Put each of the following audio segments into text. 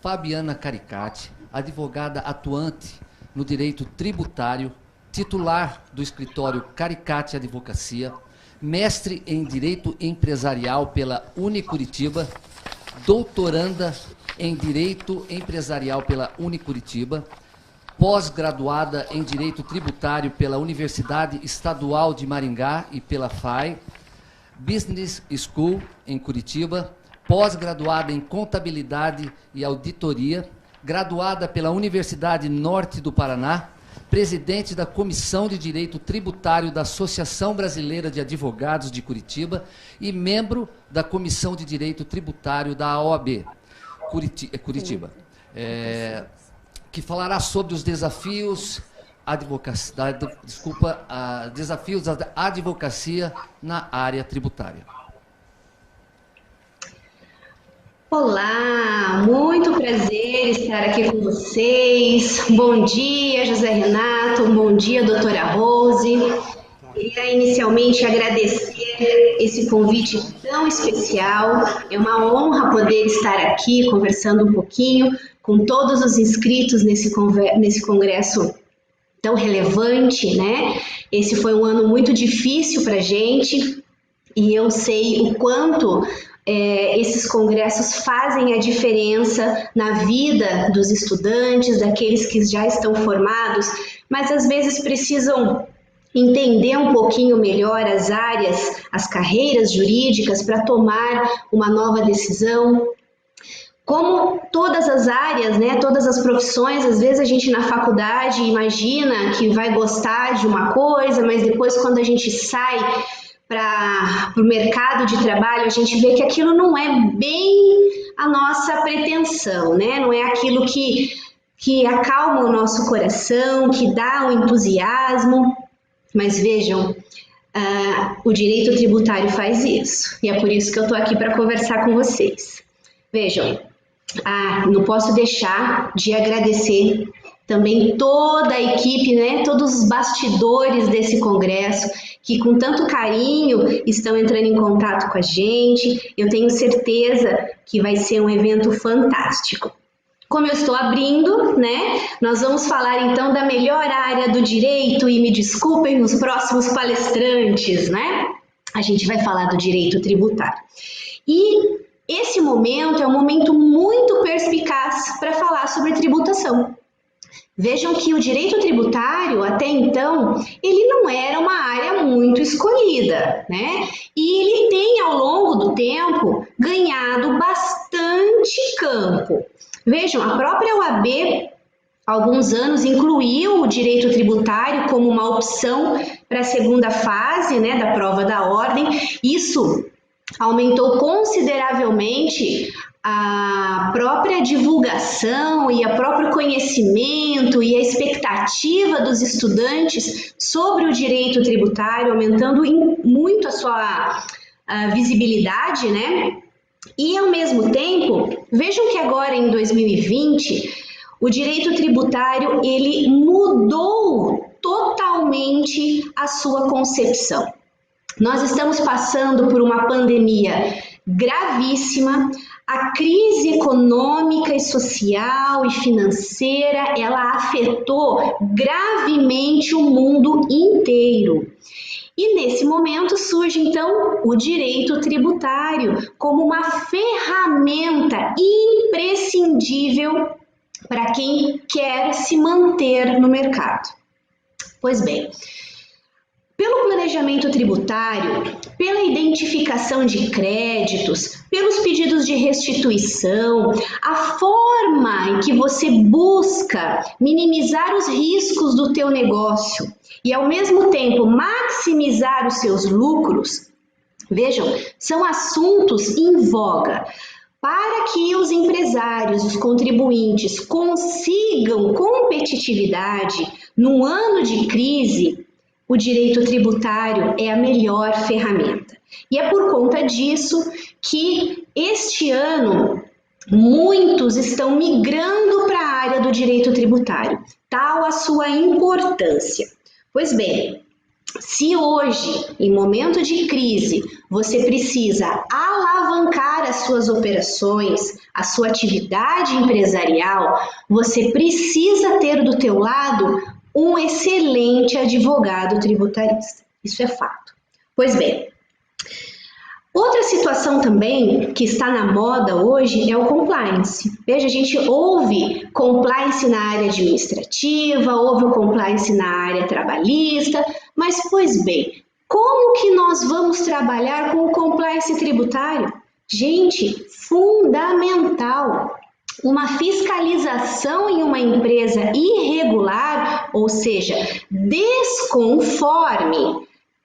Fabiana Caricati, advogada atuante no direito tributário, titular do escritório Caricati Advocacia, mestre em Direito Empresarial pela Unicuritiba, doutoranda em Direito Empresarial pela Unicuritiba, pós-graduada em Direito Tributário pela Universidade Estadual de Maringá e pela FAI, Business School em Curitiba, pós-graduada em Contabilidade e Auditoria, graduada pela Universidade Norte do Paraná, presidente da Comissão de Direito Tributário da Associação Brasileira de Advogados de Curitiba e membro da Comissão de Direito Tributário da OAB Curitiba, que falará sobre os desafios desafios da advocacia na área tributária. Olá, muito prazer estar aqui com vocês. Bom dia, José Renato. Bom dia, doutora Rose. Queria inicialmente agradecer esse convite tão especial. É uma honra poder estar aqui conversando um pouquinho com todos os inscritos nesse congresso tão relevante, né? Esse foi um ano muito difícil para a gente e eu sei o quanto esses congressos fazem a diferença na vida dos estudantes, daqueles que já estão formados, mas às vezes precisam entender um pouquinho melhor as áreas, as carreiras jurídicas para tomar uma nova decisão. Como todas as áreas, né, todas as profissões, às vezes a gente na faculdade imagina que vai gostar de uma coisa, mas depois quando a gente sai para o mercado de trabalho, a gente vê que aquilo não é bem a nossa pretensão, né? Não é aquilo que acalma o nosso coração, que dá um entusiasmo. Mas vejam, o direito tributário faz isso, e é por isso que eu estou aqui para conversar com vocês. Vejam, não posso deixar de agradecer também toda a equipe, né, todos os bastidores desse congresso, que com tanto carinho estão entrando em contato com a gente. Eu tenho certeza que vai ser um evento fantástico. Como eu estou abrindo, né, nós vamos falar então da melhor área do direito, e me desculpem os próximos palestrantes, né? A gente vai falar do direito tributário. E esse momento é um momento muito perspicaz para falar sobre tributação. Vejam que o direito tributário, até então, ele não era uma área muito escolhida, né? E ele tem, ao longo do tempo, ganhado bastante campo. Vejam, a própria OAB, há alguns anos, incluiu o direito tributário como uma opção para a segunda fase, né, da prova da ordem. Isso aumentou consideravelmente a própria divulgação e o próprio conhecimento e a expectativa dos estudantes sobre o direito tributário, aumentando muito a sua visibilidade, né? E ao mesmo tempo, vejam que agora em 2020, o direito tributário ele mudou totalmente a sua concepção. Nós estamos passando por uma pandemia gravíssima. A crise econômica e social e financeira, ela afetou gravemente o mundo inteiro. E nesse momento surge então o direito tributário como uma ferramenta imprescindível para quem quer se manter no mercado. Pois bem, pelo planejamento tributário, pela identificação de créditos, pelos pedidos de restituição, a forma em que você busca minimizar os riscos do teu negócio e ao mesmo tempo maximizar os seus lucros, vejam, são assuntos em voga. Para que os empresários, os contribuintes consigam competitividade num ano de crise, o direito tributário é a melhor ferramenta. E é por conta disso que este ano muitos estão migrando para a área do direito tributário, tal a sua importância. Pois bem, Se hoje, em momento de crise, você precisa alavancar as suas operações, a sua atividade empresarial, você precisa ter do teu lado um excelente advogado tributarista. Isso é fato. Pois bem, outra situação também que está na moda hoje é o compliance. Veja, a gente ouve compliance na área administrativa, ouve o compliance na área trabalhista, mas, pois bem, como que nós vamos trabalhar com o compliance tributário? Gente, fundamental. Uma fiscalização em uma empresa irregular, ou seja, desconforme,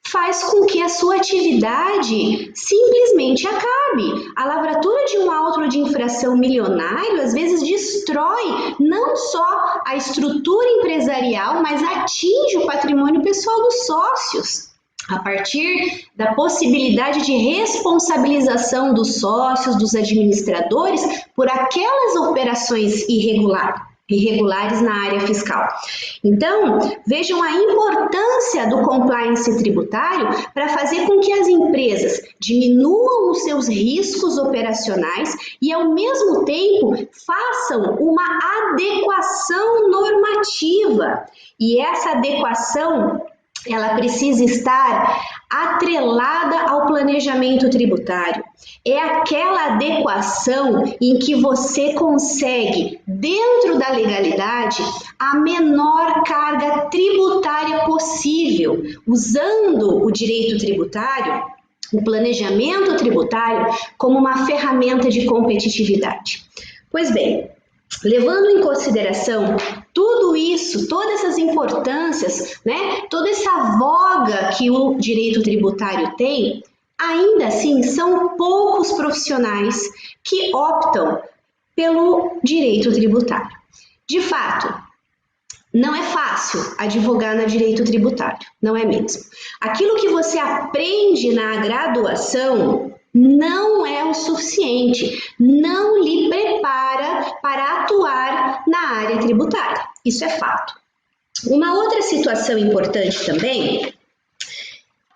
faz com que a sua atividade simplesmente acabe. A lavratura de um auto de infração milionário às vezes destrói não só a estrutura empresarial, mas atinge o patrimônio pessoal dos sócios. A partir da possibilidade de responsabilização dos sócios, dos administradores, por aquelas operações irregulares na área fiscal. Então, vejam a importância do compliance tributário para fazer com que as empresas diminuam os seus riscos operacionais e, ao mesmo tempo, façam uma adequação normativa. E essa adequação, ela precisa estar atrelada ao planejamento tributário. É aquela adequação em que você consegue, dentro da legalidade, a menor carga tributária possível, usando o direito tributário, o planejamento tributário, como uma ferramenta de competitividade. Pois bem, levando em consideração tudo isso, todas essas importâncias, né, toda essa voga que o direito tributário tem, ainda assim são poucos profissionais que optam pelo direito tributário. De fato, não é fácil advogar no direito tributário, não é mesmo? Aquilo que você aprende na graduação não é o suficiente, não lhe prepara para atuar na área tributária. Isso é fato. Uma outra situação importante também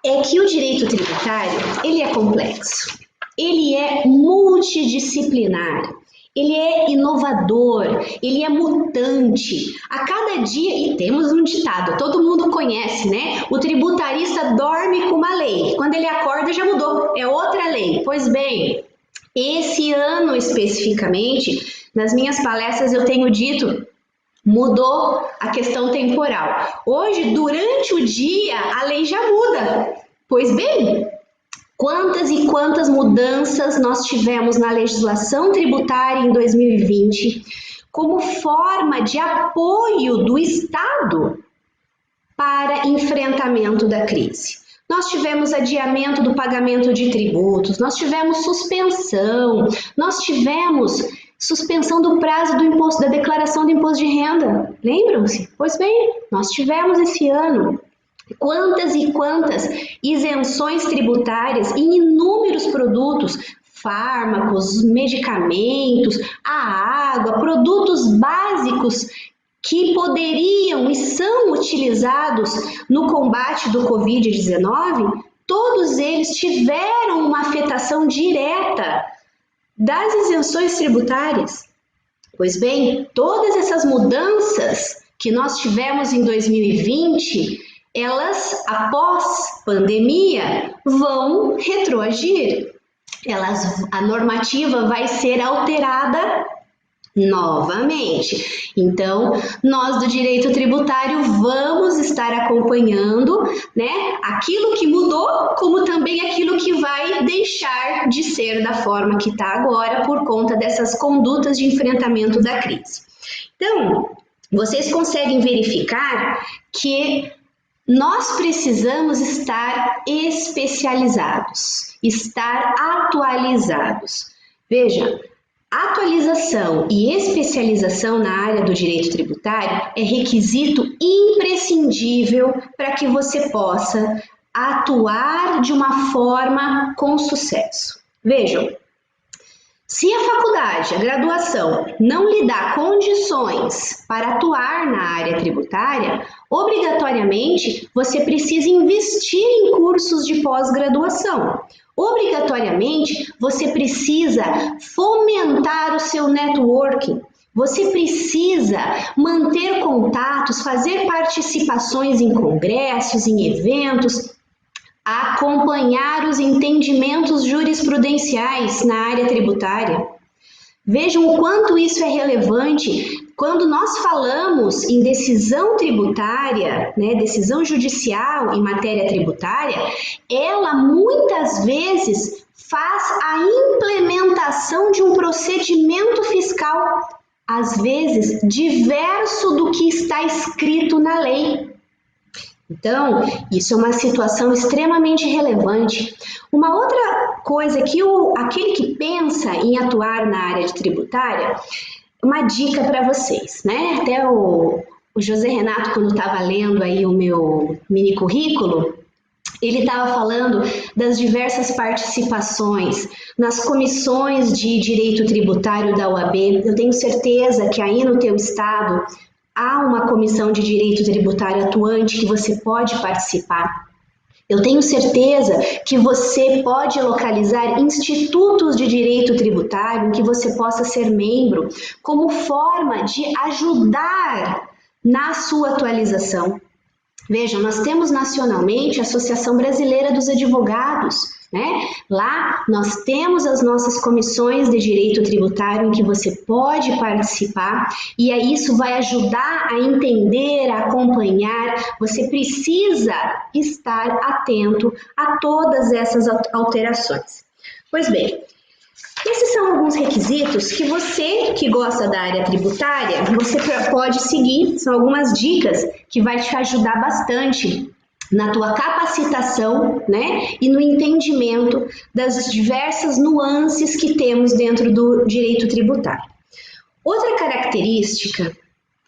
é que o direito tributário, ele é complexo, ele é multidisciplinar, ele é inovador, ele é mutante. A cada dia, e temos um ditado, todo mundo conhece, né? O tributarista dorme com uma lei, quando ele acorda já mudou, é outra lei. Pois bem, esse ano especificamente, nas minhas palestras eu tenho dito, mudou a questão temporal. Hoje, durante o dia, a lei já muda. Pois bem, quantas e quantas mudanças nós tivemos na legislação tributária em 2020 como forma de apoio do Estado para enfrentamento da crise. Nós tivemos adiamento do pagamento de tributos, nós tivemos suspensão, nós tivemos suspensão do prazo do imposto, da declaração do imposto de renda. Lembram-se? Pois bem, nós tivemos esse ano. Quantas e quantas isenções tributárias em inúmeros produtos, fármacos, medicamentos, a água, produtos básicos que poderiam e são utilizados no combate do Covid-19, todos eles tiveram uma afetação direta das isenções tributárias. Pois bem, todas essas mudanças que nós tivemos em 2020, elas, após pandemia, vão retroagir. A normativa vai ser alterada novamente. Então, nós do direito tributário vamos estar acompanhando, né, aquilo que mudou, como também aquilo que vai deixar de ser da forma que está agora por conta dessas condutas de enfrentamento da crise. Então, vocês conseguem verificar que nós precisamos estar especializados, estar atualizados. Veja, atualização e especialização na área do direito tributário é requisito imprescindível para que você possa atuar de uma forma com sucesso. Vejam, Se a faculdade, a graduação, não lhe dá condições para atuar na área tributária, obrigatoriamente você precisa investir em cursos de pós-graduação. Obrigatoriamente você precisa fomentar o seu networking. Você precisa manter contatos, fazer participações em congressos, em eventos, acompanhar os entendimentos jurisprudenciais na área tributária. Vejam o quanto isso é relevante. Quando nós falamos em decisão tributária, né, decisão judicial em matéria tributária, ela muitas vezes faz a implementação de um procedimento fiscal, às vezes diverso do que está escrito na lei. Então, isso é uma situação extremamente relevante. Uma outra coisa que aquele que pensa em atuar na área de tributária, uma dica para vocês, né? Até o José Renato, quando estava lendo aí o meu mini currículo, ele estava falando das diversas participações nas comissões de direito tributário da OAB. Eu tenho certeza que aí no teu estado há uma comissão de direito tributário atuante que você pode participar. Eu tenho certeza que você pode localizar institutos de direito tributário em que você possa ser membro, como forma de ajudar na sua atualização. Vejam, nós temos nacionalmente a Associação Brasileira dos Advogados, né? Lá nós temos as nossas comissões de direito tributário em que você pode participar e aí isso vai ajudar a entender, a acompanhar. Você precisa estar atento a todas essas alterações. Pois bem, esses são alguns requisitos que você que gosta da área tributária, você pode seguir, são algumas dicas que vai te ajudar bastante na tua capacitação, né, e no entendimento das diversas nuances que temos dentro do direito tributário. Outra característica,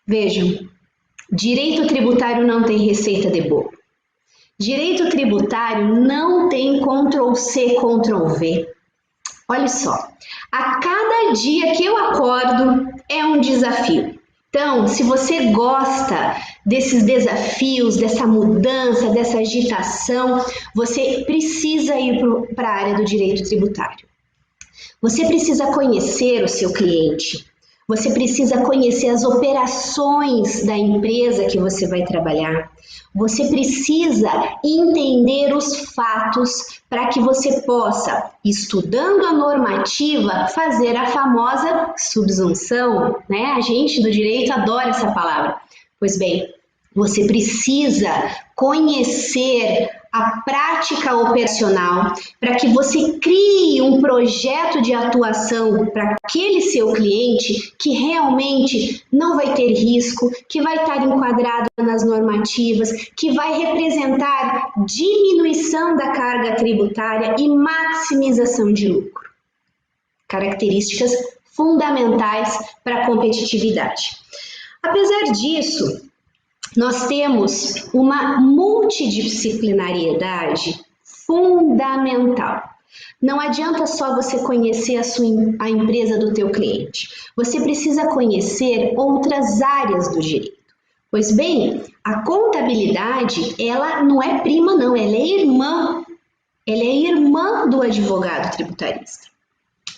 vejam, direito tributário não tem receita de bolo. Direito tributário não tem Ctrl+C, Ctrl+V. Olha só, a cada dia que eu acordo é um desafio. Então, se você gosta desses desafios, dessa mudança, dessa agitação, você precisa ir para a área do direito tributário. Você precisa conhecer o seu cliente. Você precisa conhecer as operações da empresa que você vai trabalhar. Você precisa entender os fatos para que você possa, estudando a normativa, fazer a famosa subsunção, né? A gente do direito adora essa palavra. Pois bem, você precisa conhecer a prática operacional para que você crie um projeto de atuação para aquele seu cliente que realmente não vai ter risco, que vai estar enquadrado nas normativas, que vai representar diminuição da carga tributária e maximização de lucro. Características fundamentais para a competitividade. Apesar disso, nós temos uma multidisciplinariedade fundamental. Não adianta só você conhecer a empresa do teu cliente. Você precisa conhecer outras áreas do direito. Pois bem, a contabilidade, ela não é prima não, ela é irmã. Ela é irmã do advogado tributarista.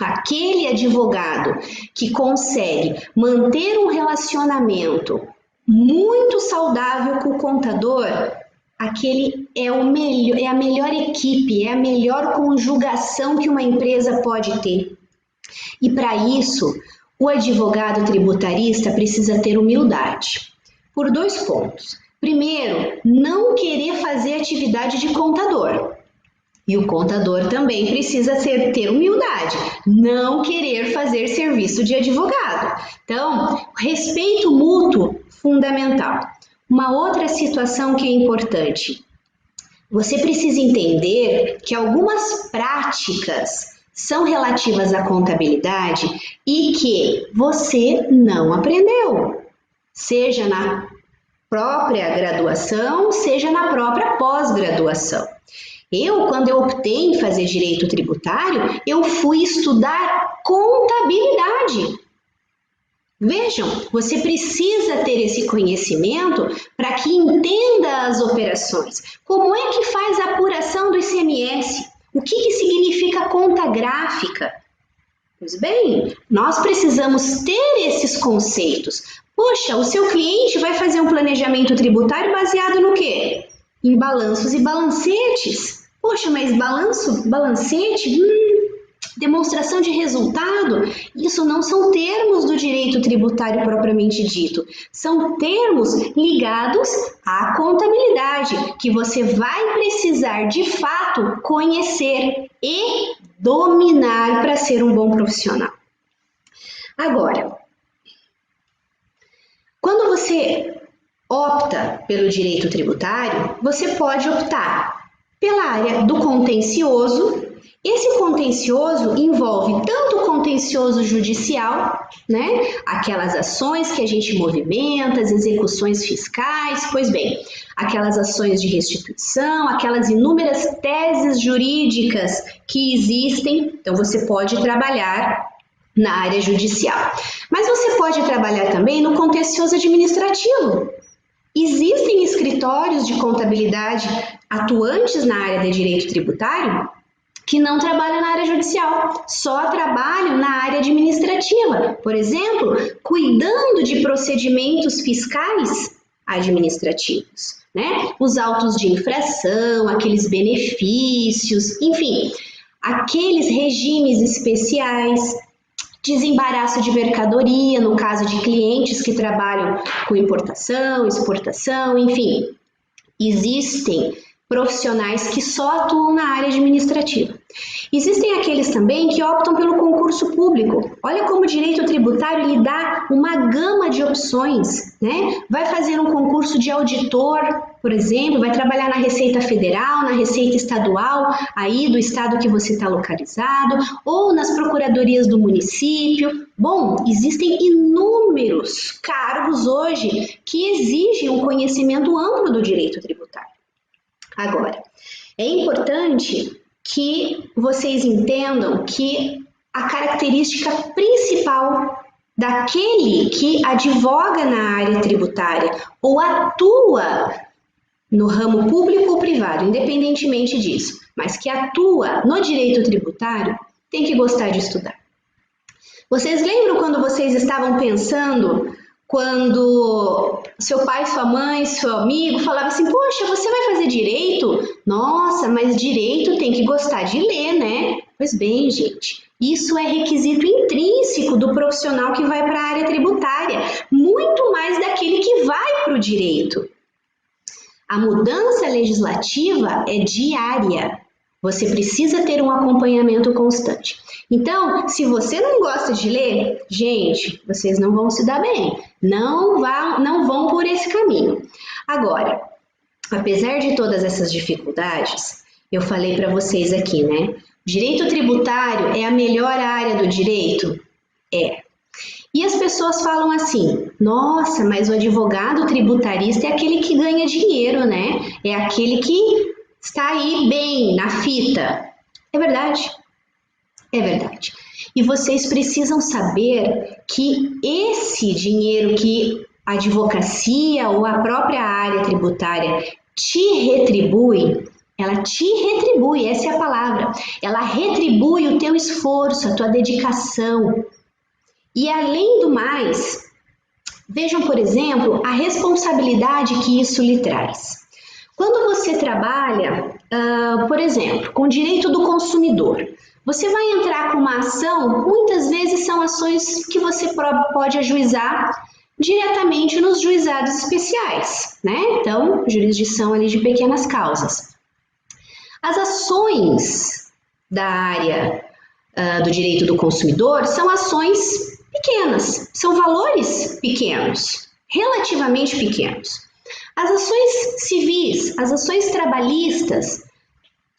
Aquele advogado que consegue manter um relacionamento muito saudável com o contador, aquele é a melhor equipe, é a melhor conjugação que uma empresa pode ter. E para isso, o advogado tributarista precisa ter humildade, por 2 pontos. Primeiro, não querer fazer atividade de contador. E o contador também precisa ter humildade, não querer fazer serviço de advogado. Então, respeito mútuo, fundamental. Uma outra situação que é importante, você precisa entender que algumas práticas são relativas à contabilidade e que você não aprendeu, seja na própria graduação, seja na própria pós-graduação. Quando eu optei em fazer direito tributário, eu fui estudar contabilidade. Vejam, você precisa ter esse conhecimento para que entenda as operações. Como é que faz a apuração do ICMS? O que significa conta gráfica? Pois bem, nós precisamos ter esses conceitos. Poxa, o seu cliente vai fazer um planejamento tributário baseado no quê? Em balanços e balancetes. Poxa, mas balanço, balancete, demonstração de resultado, isso não são termos do direito tributário propriamente dito. São termos ligados à contabilidade, que você vai precisar de fato conhecer e dominar para ser um bom profissional. Agora, quando você opta pelo direito tributário, você pode optar pela área do contencioso. Esse contencioso envolve tanto o contencioso judicial, né? Aquelas ações que a gente movimenta, as execuções fiscais, pois bem, aquelas ações de restituição, aquelas inúmeras teses jurídicas que existem, então você pode trabalhar na área judicial. Mas você pode trabalhar também no contencioso administrativo. Existem escritórios de contabilidade atuantes na área de direito tributário que não trabalham na área judicial, só trabalham na área administrativa. Por exemplo, cuidando de procedimentos fiscais administrativos, né? Os autos de infração, aqueles benefícios, enfim, aqueles regimes especiais, desembaraço de mercadoria, no caso de clientes que trabalham com importação, exportação, enfim, existem profissionais que só atuam na área administrativa. Existem aqueles também que optam pelo concurso público. Olha como o direito tributário lhe dá uma gama de opções, né? Vai fazer um concurso de auditor, por exemplo, vai trabalhar na Receita Federal, na Receita Estadual, aí do estado que você está localizado, ou nas procuradorias do município. Bom, existem inúmeros cargos hoje que exigem um conhecimento amplo do direito tributário. Agora, é importante que vocês entendam que a característica principal daquele que advoga na área tributária ou atua no ramo público ou privado, independentemente disso, mas que atua no direito tributário, tem que gostar de estudar. Vocês lembram quando vocês estavam pensando, quando seu pai, sua mãe, seu amigo falava assim, poxa, você vai fazer direito? Nossa, mas direito tem que gostar de ler, né? Pois bem, gente, isso é requisito intrínseco do profissional que vai para a área tributária, muito mais daquele que vai para o direito. A mudança legislativa é diária. Você precisa ter um acompanhamento constante. Então, se você não gosta de ler, gente, vocês não vão se dar bem. Não vão por esse caminho. Agora, apesar de todas essas dificuldades, eu falei para vocês aqui, né? Direito tributário é a melhor área do direito? É. E as pessoas falam assim, nossa, mas o advogado tributarista é aquele que ganha dinheiro, né? É aquele que está aí bem, na fita. É verdade. É verdade. E vocês precisam saber que esse dinheiro que a advocacia ou a própria área tributária te retribui, ela te retribui, essa é a palavra. Ela retribui o teu esforço, a tua dedicação. E além do mais, vejam, por exemplo, a responsabilidade que isso lhe traz. Quando você trabalha, por exemplo, com o direito do consumidor, você vai entrar com uma ação, muitas vezes são ações que você pode ajuizar diretamente nos juizados especiais, né? Então, jurisdição ali de pequenas causas. As ações da área do direito do consumidor são ações pequenas, são valores pequenos, relativamente pequenos. As ações civis, as ações trabalhistas,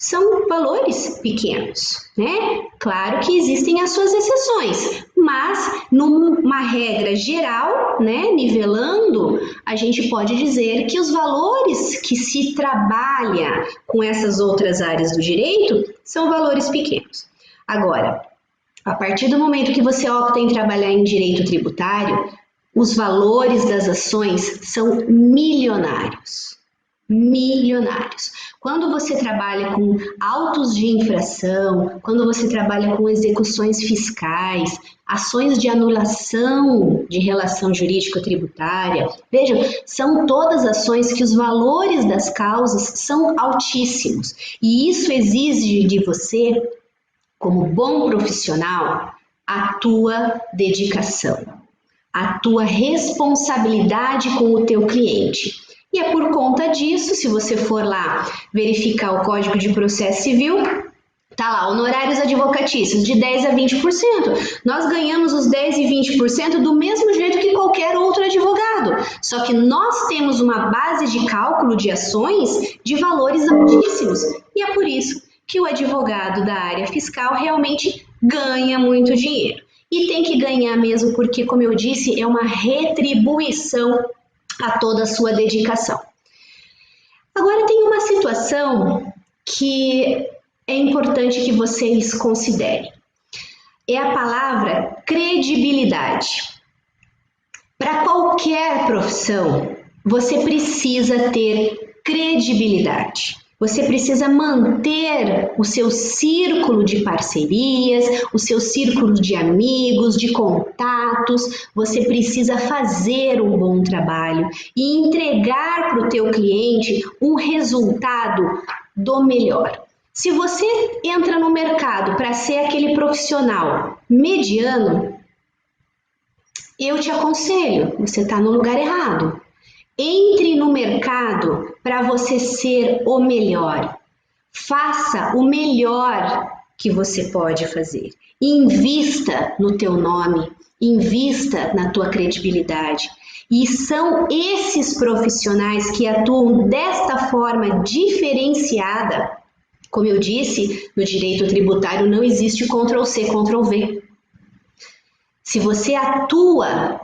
são valores pequenos, né? Claro que existem as suas exceções, mas numa regra geral, né, nivelando, a gente pode dizer que os valores que se trabalha com essas outras áreas do direito são valores pequenos. Agora, a partir do momento que você opta em trabalhar em direito tributário, os valores das ações são milionários. Milionários. Quando você trabalha com autos de infração, quando você trabalha com execuções fiscais, ações de anulação de relação jurídico-tributária, vejam, são todas ações que os valores das causas são altíssimos. E isso exige de você, como bom profissional, a tua dedicação, a tua responsabilidade com o teu cliente. E é por conta disso, se você for lá verificar o Código de Processo Civil, tá lá, honorários advocatícios de 10% a 20%. Nós ganhamos os 10% e 20% do mesmo jeito que qualquer outro advogado. Só que nós temos uma base de cálculo de ações de valores altíssimos. E é por isso que o advogado da área fiscal realmente ganha muito dinheiro. E tem que ganhar mesmo porque, como eu disse, é uma retribuição a toda a sua dedicação. Agora tem uma situação que é importante que vocês considerem. É a palavra credibilidade. Para qualquer profissão, você precisa ter credibilidade. Você precisa manter o seu círculo de parcerias, o seu círculo de amigos, de contatos. Você precisa fazer um bom trabalho e entregar para o teu cliente um resultado do melhor. Se você entra no mercado para ser aquele profissional mediano, eu te aconselho, você está no lugar errado. Entre no mercado para você ser o melhor. Faça o melhor que você pode fazer. Invista no teu nome, invista na tua credibilidade. E são esses profissionais que atuam desta forma diferenciada. Como eu disse, no direito tributário não existe Ctrl+C, Ctrl+V. Se você atua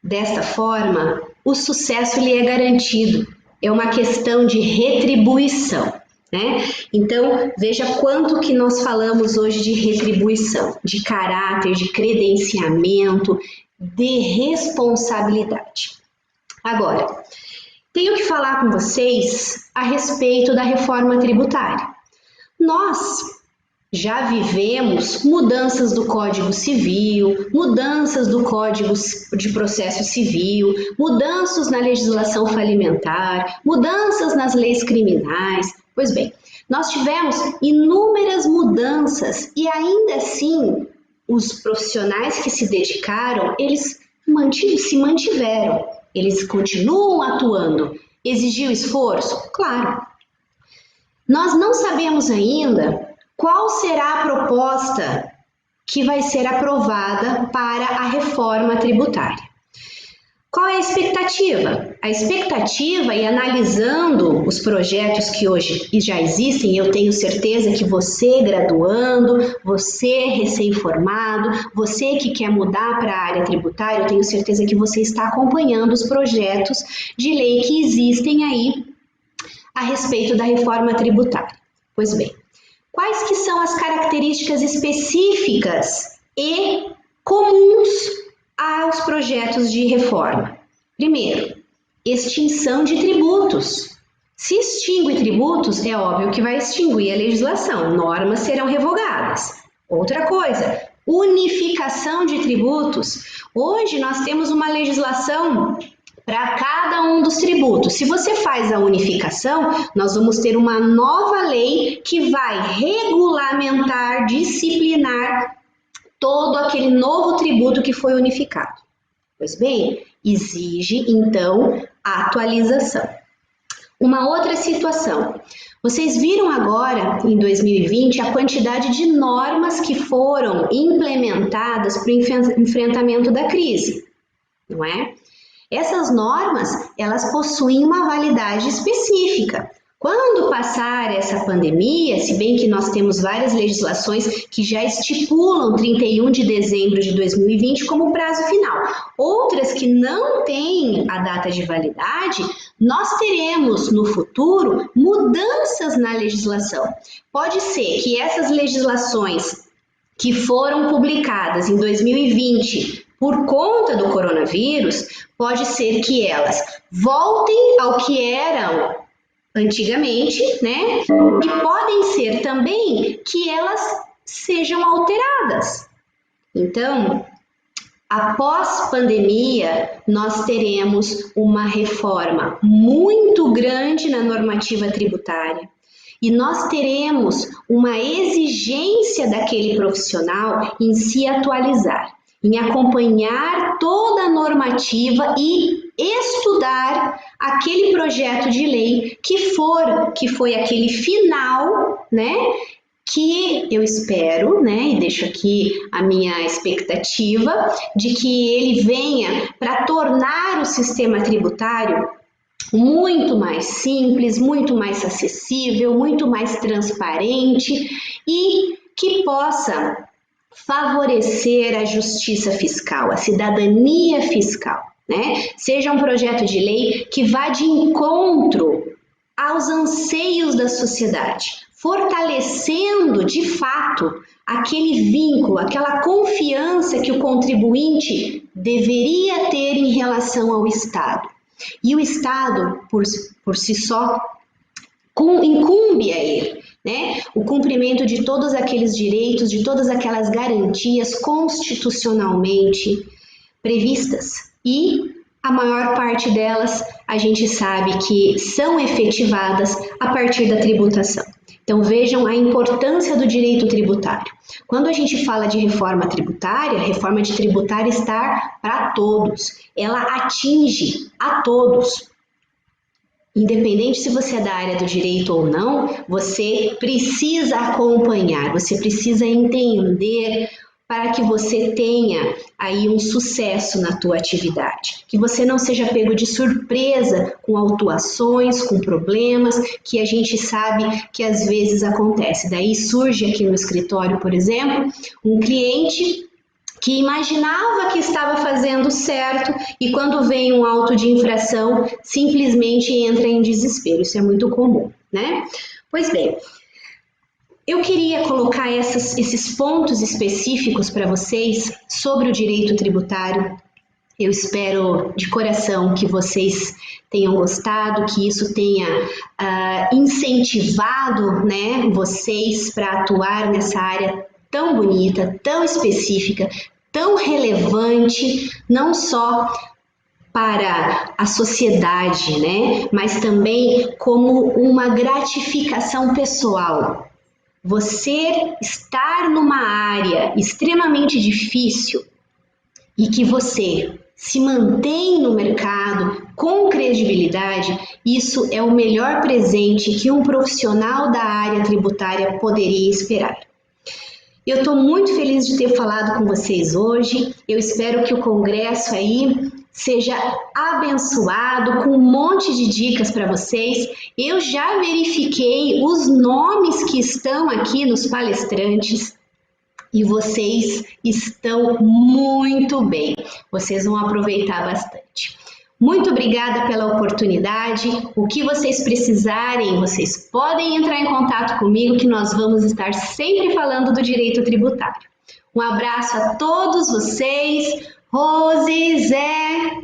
desta forma, o sucesso lhe é garantido. É uma questão de retribuição, né? Então, veja quanto que nós falamos hoje de retribuição, de caráter, de credenciamento, de responsabilidade. Agora, tenho que falar com vocês a respeito da reforma tributária. Nós já vivemos mudanças do Código Civil, mudanças do Código de Processo Civil, mudanças na legislação falimentar, mudanças nas leis criminais. Pois bem, nós tivemos inúmeras mudanças e ainda assim os profissionais que se dedicaram, eles se mantiveram, eles continuam atuando. Exigiu esforço? Claro. Nós não sabemos ainda qual será a proposta que vai ser aprovada para a reforma tributária. Qual é a expectativa? A expectativa, e analisando os projetos que hoje já existem, eu tenho certeza que você graduando, você recém-formado, você que quer mudar para a área tributária, eu tenho certeza que você está acompanhando os projetos de lei que existem aí a respeito da reforma tributária. Pois bem, quais que são as características específicas e comuns aos projetos de reforma? Primeiro, extinção de tributos. Se extingue tributos, é óbvio que vai extinguir a legislação, normas serão revogadas. Outra coisa, unificação de tributos. Hoje nós temos uma legislação para cada um dos tributos. Se você faz a unificação, nós vamos ter uma nova lei que vai regulamentar, disciplinar todo aquele novo tributo que foi unificado. Pois bem, exige então a atualização. Uma outra situação. Vocês viram agora, em 2020, a quantidade de normas que foram implementadas para o enfrentamento da crise, não é? Essas normas, elas possuem uma validade específica. Quando passar essa pandemia, se bem que nós temos várias legislações que já estipulam 31 de dezembro de 2020 como prazo final, outras que não têm a data de validade, nós teremos no futuro mudanças na legislação. Pode ser que essas legislações que foram publicadas em 2020 por conta do coronavírus, pode ser que elas voltem ao que eram antigamente, né? E podem ser também que elas sejam alteradas. Então, após pandemia, nós teremos uma reforma muito grande na normativa tributária e nós teremos uma exigência daquele profissional em se atualizar, em acompanhar toda a normativa e estudar aquele projeto de lei que foi aquele final, né? Que eu espero, né, e deixo aqui a minha expectativa de que ele venha para tornar o sistema tributário muito mais simples, muito mais acessível, muito mais transparente e que possa favorecer a justiça fiscal, a cidadania fiscal, né? Seja um projeto de lei que vá de encontro aos anseios da sociedade, fortalecendo de fato aquele vínculo, aquela confiança que o contribuinte deveria ter em relação ao Estado. E o Estado, por si só, incumbe a ele, né? O cumprimento de todos aqueles direitos, de todas aquelas garantias constitucionalmente previstas. E a maior parte delas a gente sabe que são efetivadas a partir da tributação. Então vejam a importância do direito tributário. Quando a gente fala de reforma tributária, a reforma de tributária está para todos. Ela atinge a todos. Independente se você é da área do direito ou não, você precisa acompanhar, você precisa entender para que você tenha aí um sucesso na tua atividade, que você não seja pego de surpresa com autuações, com problemas que a gente sabe que às vezes acontece. Daí surge aqui no escritório, por exemplo, um cliente que imaginava que estava fazendo certo e quando vem um auto de infração, simplesmente entra em desespero. Isso é muito comum, né? Pois bem, eu queria colocar esses pontos específicos para vocês sobre o direito tributário. Eu espero de coração que vocês tenham gostado, que isso tenha incentivado, né, vocês para atuar nessa área tão bonita, tão específica, tão relevante, não só para a sociedade, né, mas também como uma gratificação pessoal. Você estar numa área extremamente difícil e que você se mantém no mercado com credibilidade, isso é o melhor presente que um profissional da área tributária poderia esperar. Eu estou muito feliz de ter falado com vocês hoje. Eu espero que o congresso aí seja abençoado com um monte de dicas para vocês. Eu já verifiquei os nomes que estão aqui nos palestrantes e vocês estão muito bem. Vocês vão aproveitar bastante. Muito obrigada pela oportunidade. O que vocês precisarem, vocês podem entrar em contato comigo que nós vamos estar sempre falando do direito tributário. Um abraço a todos vocês. Rose, Zé,